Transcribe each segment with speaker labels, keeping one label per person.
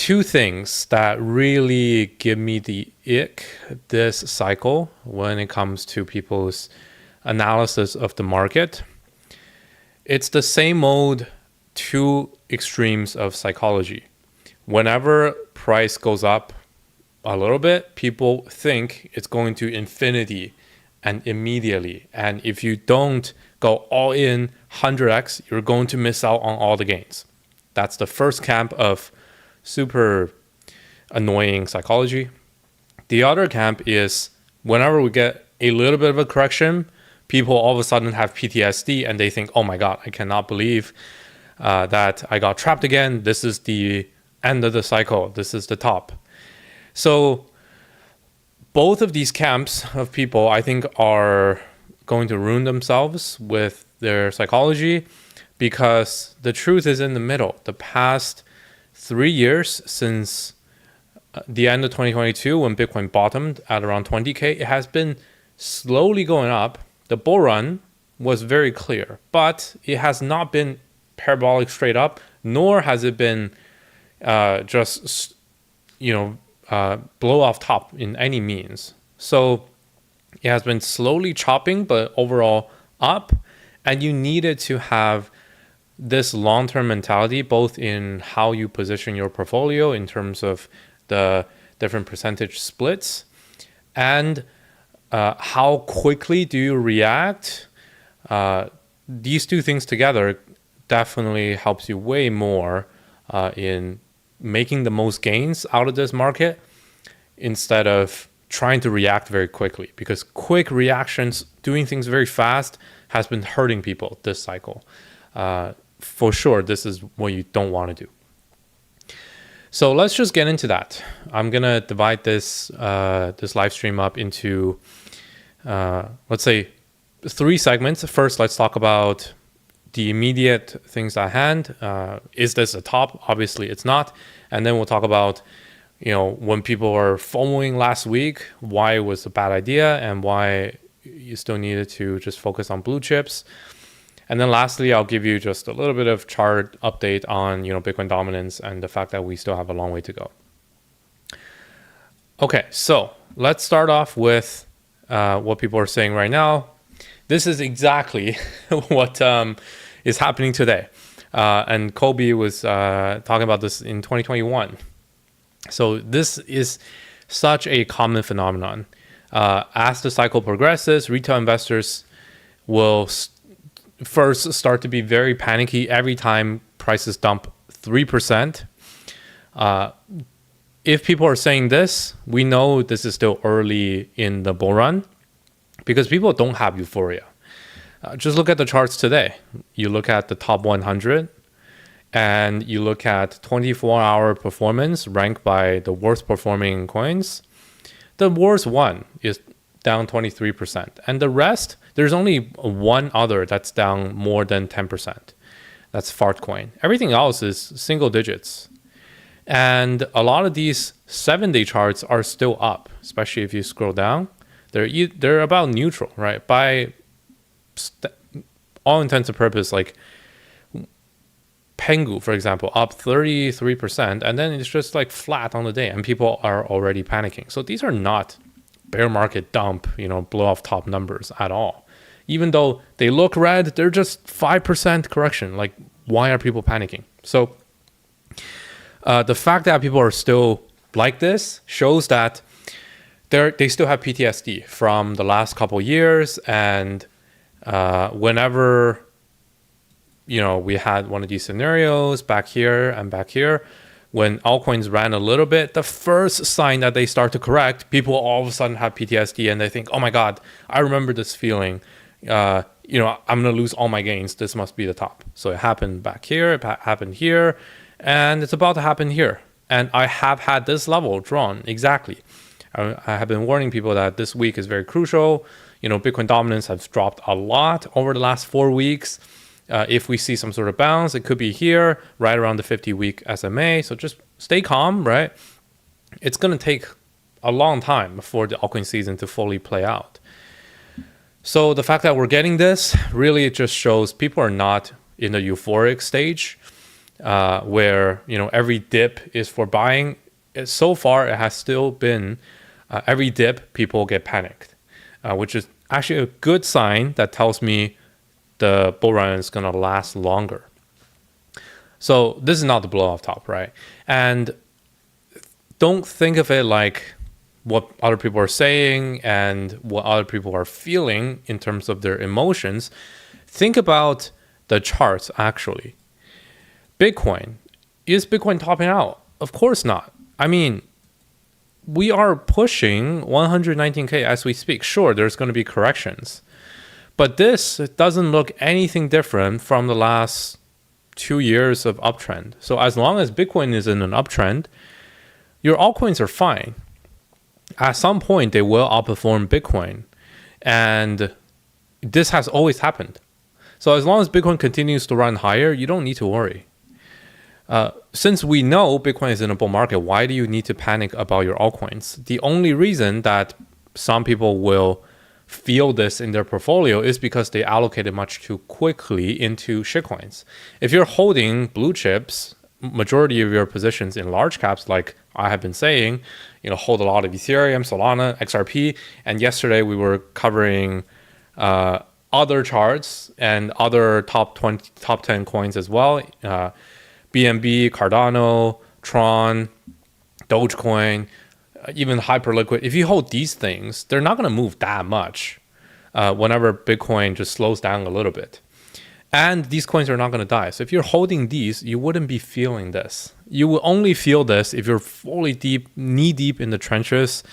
Speaker 1: two things that really give me the ick this cycle when it comes to people's analysis of the market. It's the same old two extremes of psychology. Whenever price goes up a little bit, people think it's going to infinity and immediately. And if you don't go all in 100x, you're going to miss out on all the gains. That's the first camp of super annoying psychology. The other camp is whenever we get a little bit of a correction, people all of a sudden have PTSD and they think, oh my God, I cannot believe that I got trapped again. This is the end of the cycle. This is the top. So both of these camps of people, I think, are going to ruin themselves with their psychology, because the truth is in the middle. The past 3 years since the end of 2022, when Bitcoin bottomed at around 20K, it has been slowly going up. The bull run was very clear, but it has not been parabolic straight up, nor has it been just, blow off top in any means. So it has been slowly chopping, but overall up. And you needed to have this long-term mentality, both in how you position your portfolio in terms of the different percentage splits, and how quickly do you react. These two things together definitely helps you way more in making the most gains out of this market, instead of trying to react very quickly, because quick reactions, doing things very fast, has been hurting people this cycle. For sure, this is what you don't want to do. So let's just get into that. I'm gonna divide this live stream up into let's say 3 segments. First, let's talk about the immediate things at hand. Is this a top? Obviously it's not. And then we'll talk about, when people were FOMOing last week, why it was a bad idea and why you still needed to just focus on blue chips. And then lastly, I'll give you just a little bit of chart update on, Bitcoin dominance and the fact that we still have a long way to go. Okay, so let's start off with what people are saying right now. This is exactly what is happening today. And Kobe was talking about this in 2021. So this is such a common phenomenon. As the cycle progresses, retail investors will first start to be very panicky every time prices dump 3%. If people are saying this, we know this is still early in the bull run, because people don't have euphoria. Just look at the charts today. You look at the top 100 and you look at 24-hour performance ranked by the worst performing coins. The worst one is down 23%. And the rest, there's only one other that's down more than 10%. That's Fartcoin. Everything else is single digits. And a lot of these 7-day charts are still up, especially if you scroll down. They're about neutral, right? By all intents and purposes, like Pengu, for example, up 33%, and then it's just like flat on the day, and people are already panicking. So these are not bear market dump, blow off top numbers at all. Even though they look red, they're just 5% correction. Like, why are people panicking? So the fact that people are still like this shows that they still have PTSD from the last couple years. And whenever we had one of these scenarios back here and back here, when altcoins ran a little bit, the first sign that they start to correct, people all of a sudden have PTSD and they think, oh my God, I remember this feeling. I'm going to lose all my gains. This must be the top. So it happened back here, it happened here, and it's about to happen here. And I have had this level drawn exactly. I have been warning people that this week is very crucial. Bitcoin dominance has dropped a lot over the last 4 weeks. If we see some sort of bounce, it could be here, right around the 50-week SMA. So just stay calm, right? It's going to take a long time for the altcoin season to fully play out. So the fact that we're getting this, really it just shows people are not in the euphoric stage. where every dip is for buying. So far, it has still been every dip people get panicked, which is actually a good sign that tells me the bull run is going to last longer. So this is not the blow off top, right? And don't think of it like what other people are saying and what other people are feeling in terms of their emotions. Think about the charts actually. Bitcoin. Is Bitcoin topping out? Of course not. I mean, we are pushing 119K as we speak. Sure, there's going to be corrections. But this doesn't look anything different from the last 2 years of uptrend. So as long as Bitcoin is in an uptrend, your altcoins are fine. At some point, they will outperform Bitcoin. And this has always happened. So as long as Bitcoin continues to run higher, you don't need to worry. Since we know Bitcoin is in a bull market, why do you need to panic about your altcoins? The only reason that some people will feel this in their portfolio is because they allocated much too quickly into shitcoins. If you're holding blue chips, majority of your positions in large caps, like I have been saying, hold a lot of Ethereum, Solana, XRP, and yesterday we were covering other charts and other top 10 coins as well. BNB, Cardano, Tron, Dogecoin, even Hyperliquid. If you hold these things, they're not going to move that much whenever Bitcoin just slows down a little bit. And these coins are not going to die. So if you're holding these, you wouldn't be feeling this. You will only feel this if you're fully knee deep in the trenches.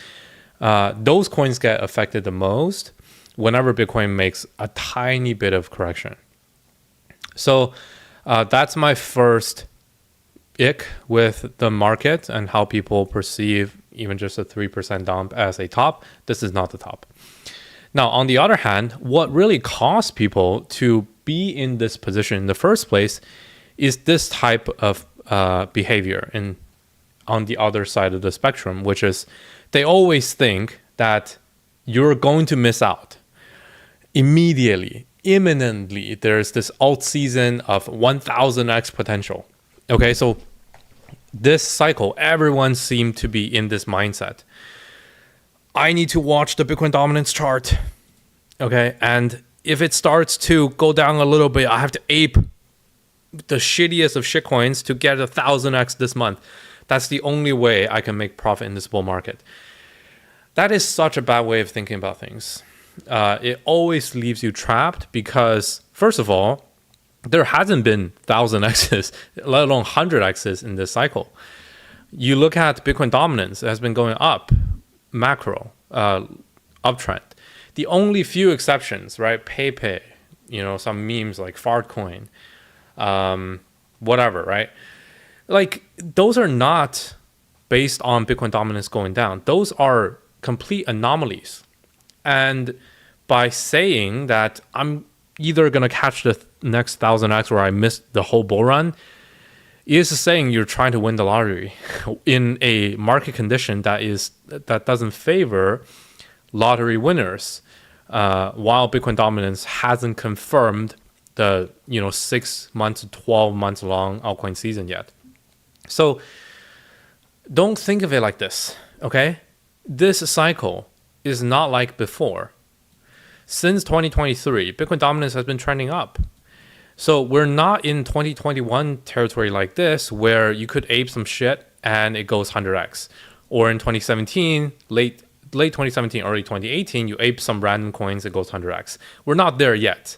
Speaker 1: Those coins get affected the most whenever Bitcoin makes a tiny bit of correction. So that's my first ick with the market and how people perceive even just a 3% dump as a top. This is not the top. Now, on the other hand, what really caused people to be in this position in the first place is this type of behavior on the other side of the spectrum, which is they always think that you're going to miss out immediately. Imminently, there's this alt season of 1000x potential. Okay, so this cycle, everyone seemed to be in this mindset. I need to watch the Bitcoin dominance chart. Okay, and if it starts to go down a little bit, I have to ape the shittiest of shitcoins to get 1000x this month. That's the only way I can make profit in this bull market. That is such a bad way of thinking about things. It always leaves you trapped because, first of all, there hasn't been 1000x's, let alone 100x's in this cycle. You look at Bitcoin dominance, it has been going up, macro, uptrend. The only few exceptions, right? PayPay, some memes like Fartcoin, whatever, right? Like, those are not based on Bitcoin dominance going down. Those are complete anomalies. And by saying that I'm either going to catch the next 1000x or I missed the whole bull run, is saying you're trying to win the lottery in a market condition that doesn't favor lottery winners, while Bitcoin dominance hasn't confirmed the 6 months to 12 months long altcoin season yet. So don't think of it like this, okay? This cycle is not like before. Since 2023, Bitcoin dominance has been trending up. So we're not in 2021 territory like this where you could ape some shit and it goes 100x. Or in 2017, late 2017, early 2018, you ape some random coins, it goes 100x. We're not there yet.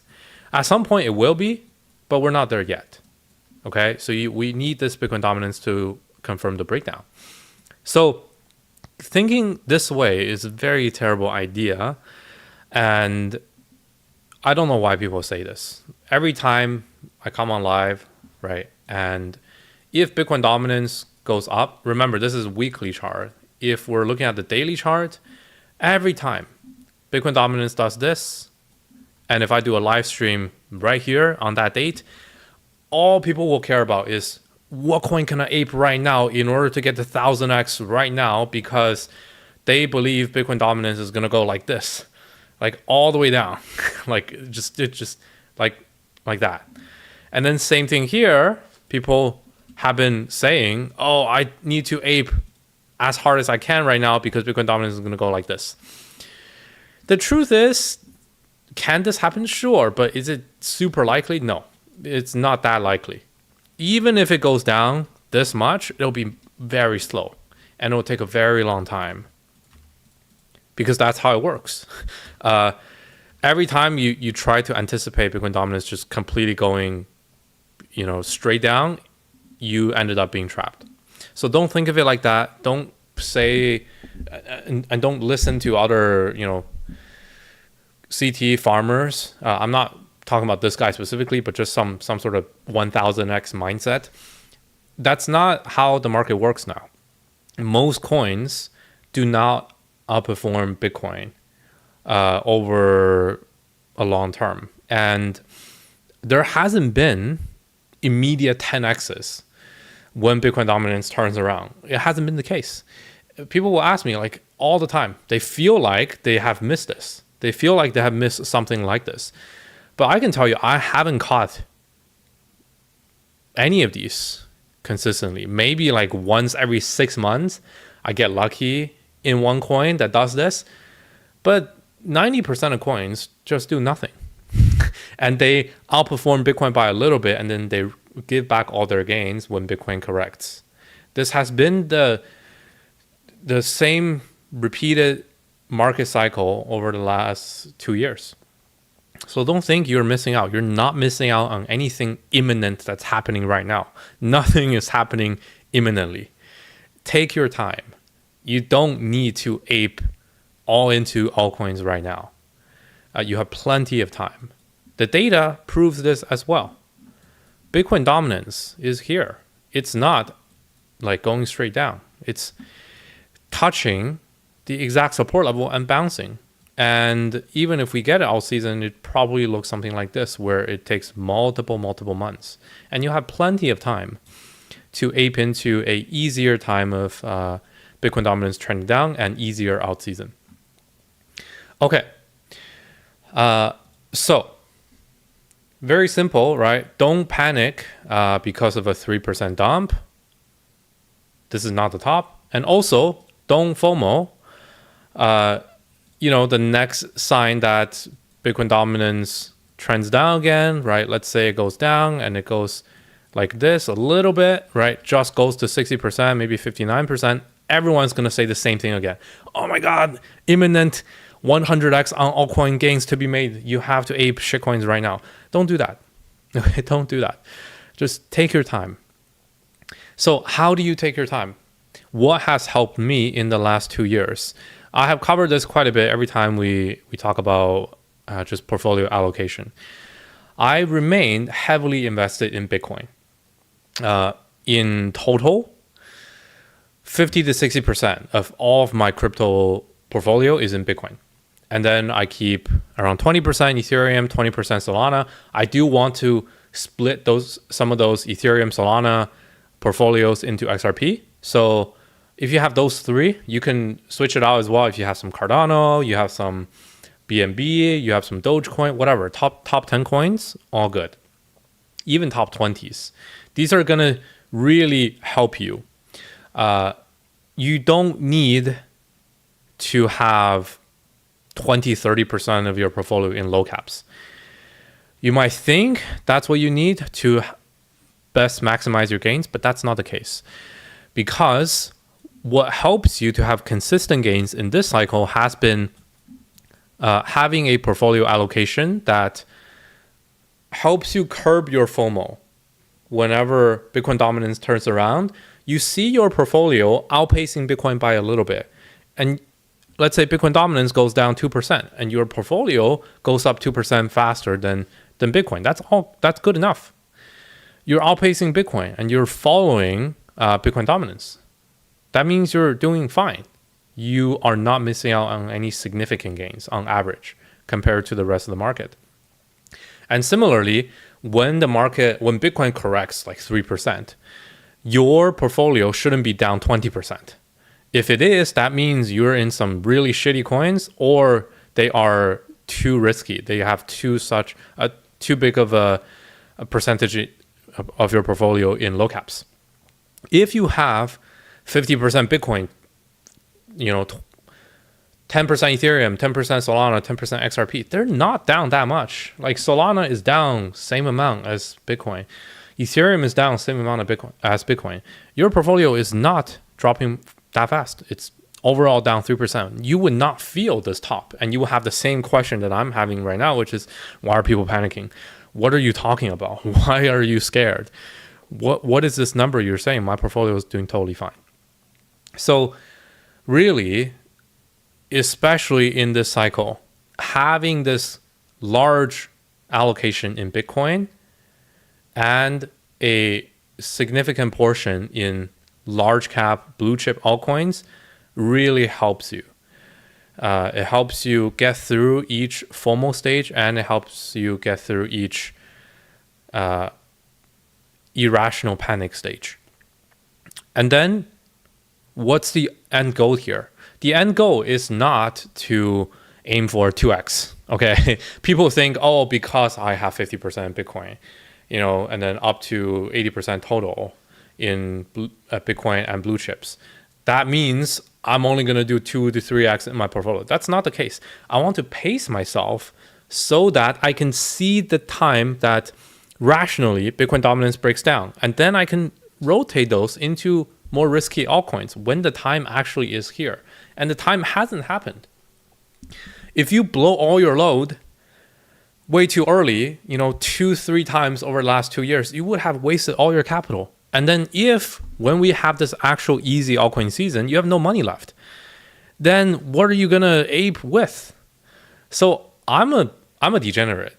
Speaker 1: At some point it will be, but we're not there yet. Okay, so we need this Bitcoin dominance to confirm the breakdown. So thinking this way is a very terrible idea. And I don't know why people say this. Every time I come on live, right? And if Bitcoin dominance goes up, remember, this is a weekly chart. If we're looking at the daily chart, every time Bitcoin dominance does this, and if I do a live stream right here on that date, all people will care about is what coin can I ape right now in order to get the 1000x right now, because they believe Bitcoin dominance is going to go like this, like all the way down, like just like that. And then same thing here, people have been saying, oh, I need to ape as hard as I can right now because Bitcoin dominance is going to go like this. The truth is, can this happen? Sure. But is it super likely? No, it's not that likely. Even if it goes down this much, it'll be very slow and it'll take a very long time because that's how it works. Every time you try to anticipate Bitcoin dominance just completely going, straight down, you ended up being trapped. So don't think of it like that. Don't say, and don't listen to other, CT farmers. I'm not talking about this guy specifically, but just some sort of 1000x mindset. That's not how the market works now. Most coins do not outperform Bitcoin over a long term. And there hasn't been immediate 10x's when Bitcoin dominance turns around. It hasn't been the case. People will ask me like all the time, they feel like they have missed this. They feel like they have missed something like this. But I can tell you, I haven't caught any of these consistently. Maybe like once every 6 months, I get lucky in one coin that does this. But 90% of coins just do nothing. And they outperform Bitcoin by a little bit, and then they give back all their gains when Bitcoin corrects. This has been the same repeated market cycle over the last 2 years. So don't think you're missing out. You're not missing out on anything imminent that's happening right now. Nothing is happening imminently. Take your time. You don't need to ape all into altcoins right now. You have plenty of time. The data proves this as well. Bitcoin dominance is here. It's not like going straight down. It's touching the exact support level and bouncing. And even if we get it all season, it probably looks something like this, where it takes multiple months. And you have plenty of time to ape into a easier time of Bitcoin dominance trending down and easier out season. Okay. So very simple, right? Don't panic because of a 3% dump. This is not the top. And also, don't FOMO. The next sign that Bitcoin dominance trends down again, right? Let's say it goes down and it goes like this a little bit, right? Just goes to 60%, maybe 59%. Everyone's going to say the same thing again. Oh my God, imminent 100x on altcoin gains to be made. You have to ape shitcoins right now. Don't do that. Okay, don't do that. Just take your time. So how do you take your time? What has helped me in the last 2 years? I have covered this quite a bit every time we talk about just portfolio allocation. I remained heavily invested in Bitcoin. In total, 50 to 60% of all of my crypto portfolio is in Bitcoin. And then I keep around 20% Ethereum, 20% Solana. I do want to split some of those Ethereum, Solana portfolios into XRP. So if you have those three, you can switch it out as well. If you have some Cardano, you have some BNB, you have some Dogecoin, whatever, top 10 coins, all good. Even top 20s. These are going to really help you. You don't need to have 20-30% of your portfolio in low caps. You might think that's what you need to best maximize your gains, but that's not the case. Because what helps you to have consistent gains in this cycle has been having a portfolio allocation that helps you curb your FOMO. Whenever Bitcoin dominance turns around, you see your portfolio outpacing Bitcoin by a little bit. And let's say Bitcoin dominance goes down 2% and your portfolio goes up 2% faster than Bitcoin. That's good enough. You're outpacing Bitcoin and you're following Bitcoin dominance. That means you're doing fine. You are not missing out on any significant gains on average compared to the rest of the market. And similarly, when Bitcoin corrects like 3%, your portfolio shouldn't be down 20%. If it is, that means you're in some really shitty coins, or they are too risky. They have too big of a percentage of your portfolio in low caps. If you have 50% Bitcoin, 10% Ethereum, 10% Solana, 10% XRP, they're not down that much. Like Solana is down same amount as Bitcoin. Ethereum is down same amount of Bitcoin as Bitcoin. Your portfolio is not dropping that fast. It's overall down 3%. You would not feel this top, and you will have the same question that I'm having right now, which is, why are people panicking? What are you talking about? Why are you scared? What is this number you're saying? My portfolio is doing totally fine. So really, especially in this cycle, having this large allocation in Bitcoin and a significant portion in large cap blue chip altcoins really helps you. It helps you get through each FOMO stage, and it helps you get through each irrational panic stage. And then what's the end goal here? The end goal is not to aim for 2x. Okay, people think, oh, because I have 50% Bitcoin, and then up to 80% total in Bitcoin and blue chips, that means I'm only going to do 2 to 3x in my portfolio. That's not the case. I want to pace myself so that I can see the time that rationally Bitcoin dominance breaks down, and then I can rotate those into more risky altcoins when the time actually is here. And the time hasn't happened. If you blow all your load way too early, 2-3 times over the last 2 years, you would have wasted all your capital. And then when we have this actual easy altcoin season, you have no money left, then what are you gonna ape with? So I'm a degenerate.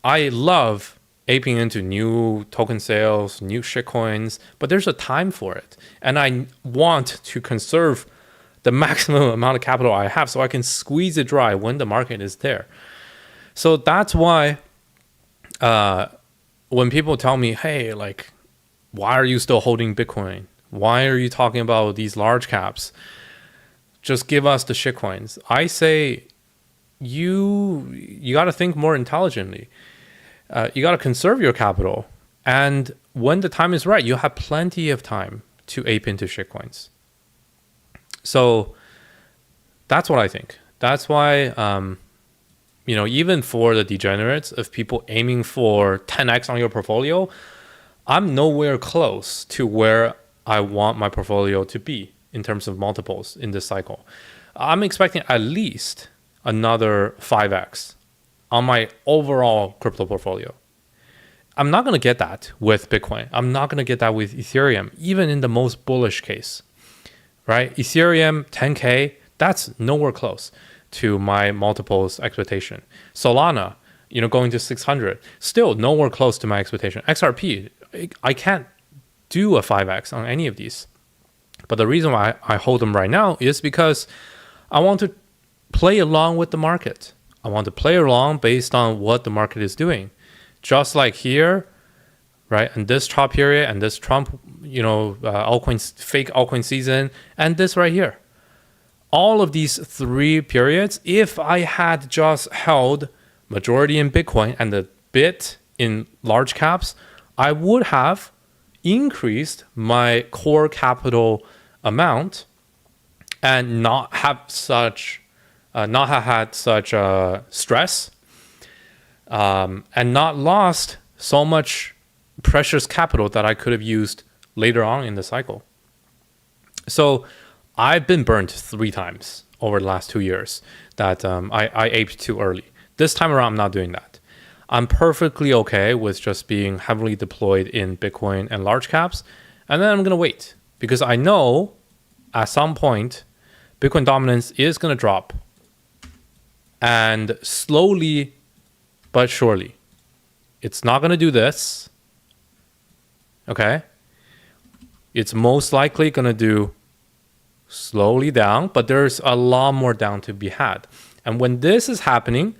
Speaker 1: I love aping into new token sales, new shitcoins, but there's a time for it. And I want to conserve the maximum amount of capital I have so I can squeeze it dry when the market is there. So that's why when people tell me, hey, like, why are you still holding Bitcoin? Why are you talking about these large caps? Just give us the shitcoins. I say, you got to think more intelligently. You got to conserve your capital. And when the time is right, you have plenty of time to ape into shitcoins. So that's what I think. That's why, even for the degenerates of people aiming for 10x on your portfolio, I'm nowhere close to where I want my portfolio to be in terms of multiples in this cycle. I'm expecting at least another 5x on my overall crypto portfolio. I'm not going to get that with Bitcoin. I'm not going to get that with Ethereum, even in the most bullish case, right? Ethereum, 10K, that's nowhere close to my multiples expectation. Solana, going to 600, still nowhere close to my expectation. XRP, I can't do a 5x on any of these. But the reason why I hold them right now is because I want to play along with the market. I want to play along based on what the market is doing. Just like here, right? And this chop period and this Trump, altcoins, fake altcoin season, and this right here. All of these 3 periods, if I had just held majority in Bitcoin and the bit in large caps, I would have increased my core capital amount and not have had such stress, and not lost so much precious capital that I could have used later on in the cycle. So I've been burnt 3 times over the last 2 years that I aped too early. This time around, I'm not doing that. I'm perfectly okay with just being heavily deployed in Bitcoin and large caps. And then I'm going to wait because I know at some point, Bitcoin dominance is going to drop. And slowly but surely, it's not going to do this. Okay? It's most likely going to do slowly down, but there's a lot more down to be had. And when this is happening,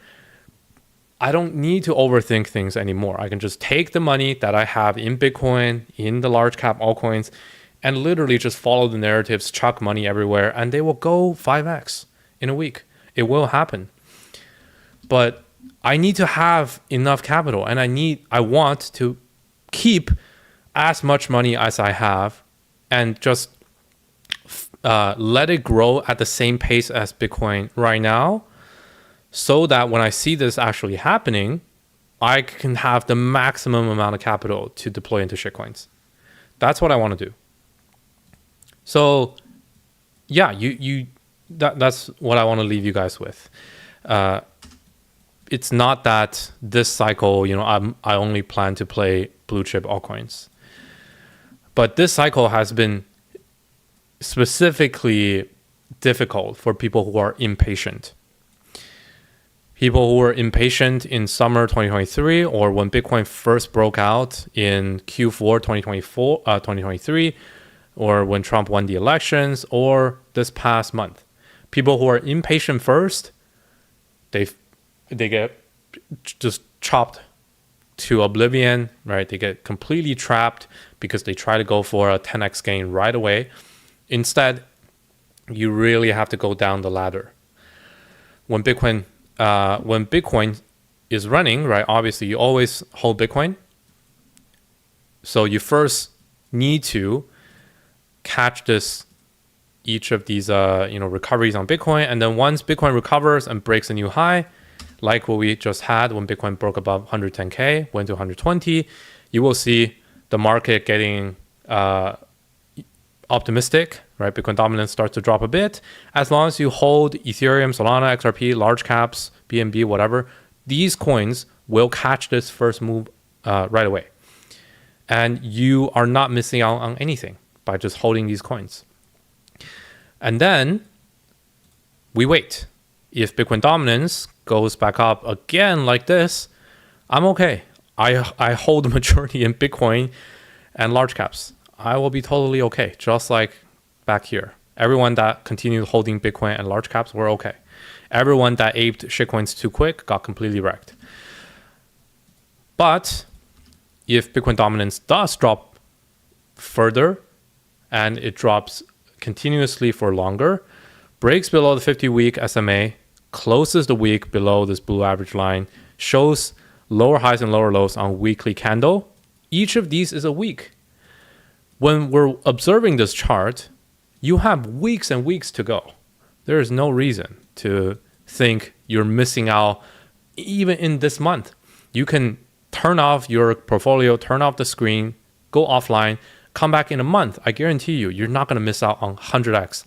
Speaker 1: I don't need to overthink things anymore. I can just take the money that I have in Bitcoin, in the large cap altcoins, and literally just follow the narratives, chuck money everywhere, and they will go 5x in a week. It will happen. But I need to have enough capital, and I want to keep as much money as I have and just let it grow at the same pace as Bitcoin right now, so that when I see this actually happening, I can have the maximum amount of capital to deploy into shitcoins. That's what I want to do. So yeah, that's what I want to leave you guys with. It's not that this cycle, I only plan to play blue chip altcoins, but this cycle has been specifically difficult for people who are impatient. People who were impatient in summer 2023, or when Bitcoin first broke out in Q4 2023, or when Trump won the elections, or this past month. People who are impatient first, they get just chopped to oblivion, right? They get completely trapped because they try to go for a 10x gain right away. Instead, you really have to go down the ladder. When Bitcoin is running, right? Obviously, you always hold Bitcoin. So you first need to catch each of these recoveries on Bitcoin, and then once Bitcoin recovers and breaks a new high, like what we just had when Bitcoin broke above 110k, went to 120, you will see the market getting optimistic, right? Bitcoin dominance starts to drop a bit. As long as you hold Ethereum, Solana, XRP, large caps, BNB, whatever, these coins will catch this first move right away, and you are not missing out on anything by just holding these coins. And then we wait. If Bitcoin dominance goes back up again like this, I'm okay. I hold the majority in Bitcoin and large caps. I will be totally okay, just like back here. Everyone that continued holding Bitcoin and large caps were okay. Everyone that aped shitcoins too quick got completely wrecked. But if Bitcoin dominance does drop further, and it drops continuously for longer, breaks below the 50-week SMA, closes the week below this blue average line, shows lower highs and lower lows on weekly candle. Each of these is a week. When we're observing this chart, you have weeks and weeks to go. There is no reason to think you're missing out even in this month. You can turn off your portfolio, turn off the screen, go offline, come back in a month. I guarantee you're not going to miss out on 100x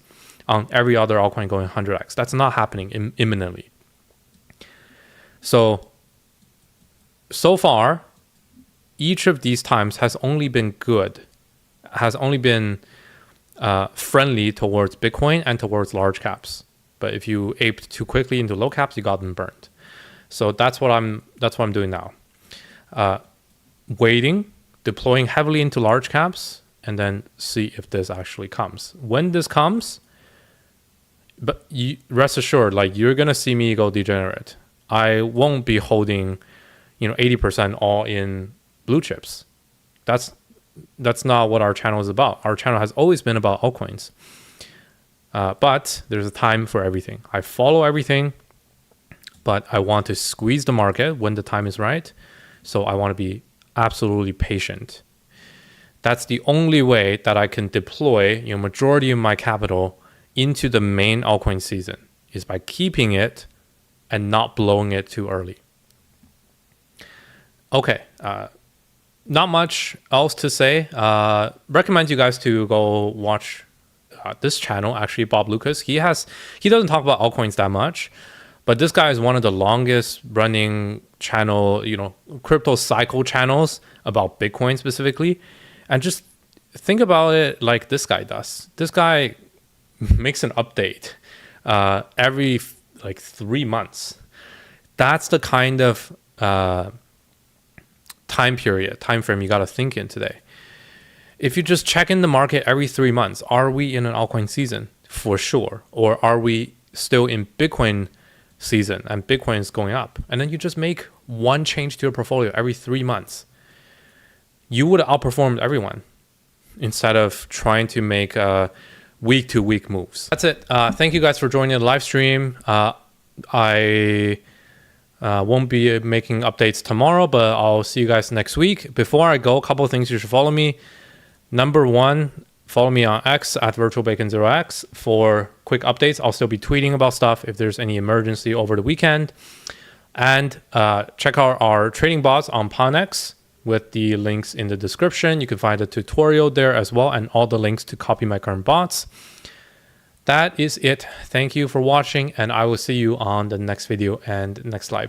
Speaker 1: on every other altcoin going 100x. That's not happening imminently. So far, each of these times has only been good, has only been friendly towards Bitcoin and towards large caps. But if you aped too quickly into low caps, you got them burned. So that's what I'm doing now. Waiting, deploying heavily into large caps, and then see if this actually comes. When this comes, but rest assured, like, you're gonna see me go degenerate. I won't be holding, 80% all in blue chips. That's not what our channel is about. Our channel has always been about altcoins. But there's a time for everything. I follow everything, but I want to squeeze the market when the time is right. So I want to be absolutely patient. That's the only way that I can deploy majority of my capital into the main altcoin season, is by keeping it and not blowing it too early. Okay, not much else to say. Recommend you guys to go watch this channel, actually, Bob Lucas. He doesn't talk about altcoins that much, but this guy is one of the longest running channel, crypto cycle channels about Bitcoin specifically. And just think about it like this guy does. This guy makes an update every 3 months. That's the kind of time frame you got to think in today. If you just check in the market every 3 months, are we in an altcoin season? For sure. Or are we still in Bitcoin season and Bitcoin is going up? And then you just make one change to your portfolio every 3 months. You would outperform everyone instead of trying to make week-to-week moves. That's it. Thank you guys for joining the live stream. I won't be making updates tomorrow, but I'll see you guys next week. Before I go, a couple of things you should follow me. Number one, Follow me on X at VirtualBacon0x for quick updates. I'll still be tweeting about stuff if there's any emergency over the weekend. And check out our trading bots on Ponex with the links in the description. You can find a tutorial there as well and all the links to copy my current bots. That is it. Thank you for watching, and I will see you on the next video and next live stream.